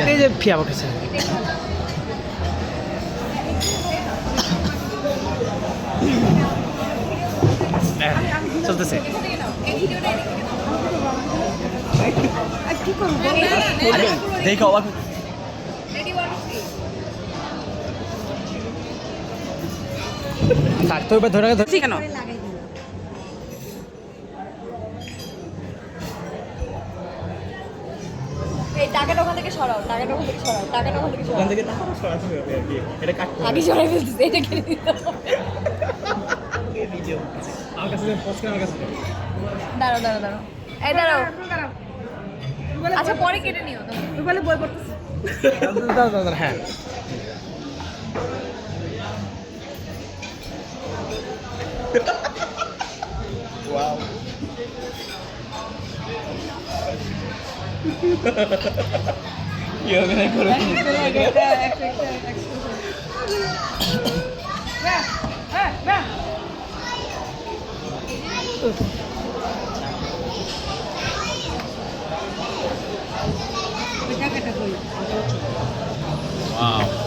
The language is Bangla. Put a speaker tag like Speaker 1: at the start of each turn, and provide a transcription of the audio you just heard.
Speaker 1: এই যে ফিয়া বকেছে চলতেছে দেখো অবাক থাক তো এবার ধরে ধরছি কেন
Speaker 2: এই টাকাটা ওখান থেকে সরাও টাকাটা ওখান থেকে সরাও টাকাটা ওখান থেকে সরাও
Speaker 1: ওখান থেকে টাকা সরাতে হবে আর কি এটা কাটতে
Speaker 2: আগে সরাই ফেলতেছে এটা কিনে দিতে হবে
Speaker 1: আমার কাছে পোস্ট আমার কাছে
Speaker 2: দাঁড়াও দাঁড়াও দাঁড়াও এই দাঁড়াও আচ্ছা পরে কেটে নিও তুমি বলে বই পড়তেছি
Speaker 1: দাঁড়াও দাঁড়াও হ্যাঁ ওয়াও কি অভিনয় করো Wow.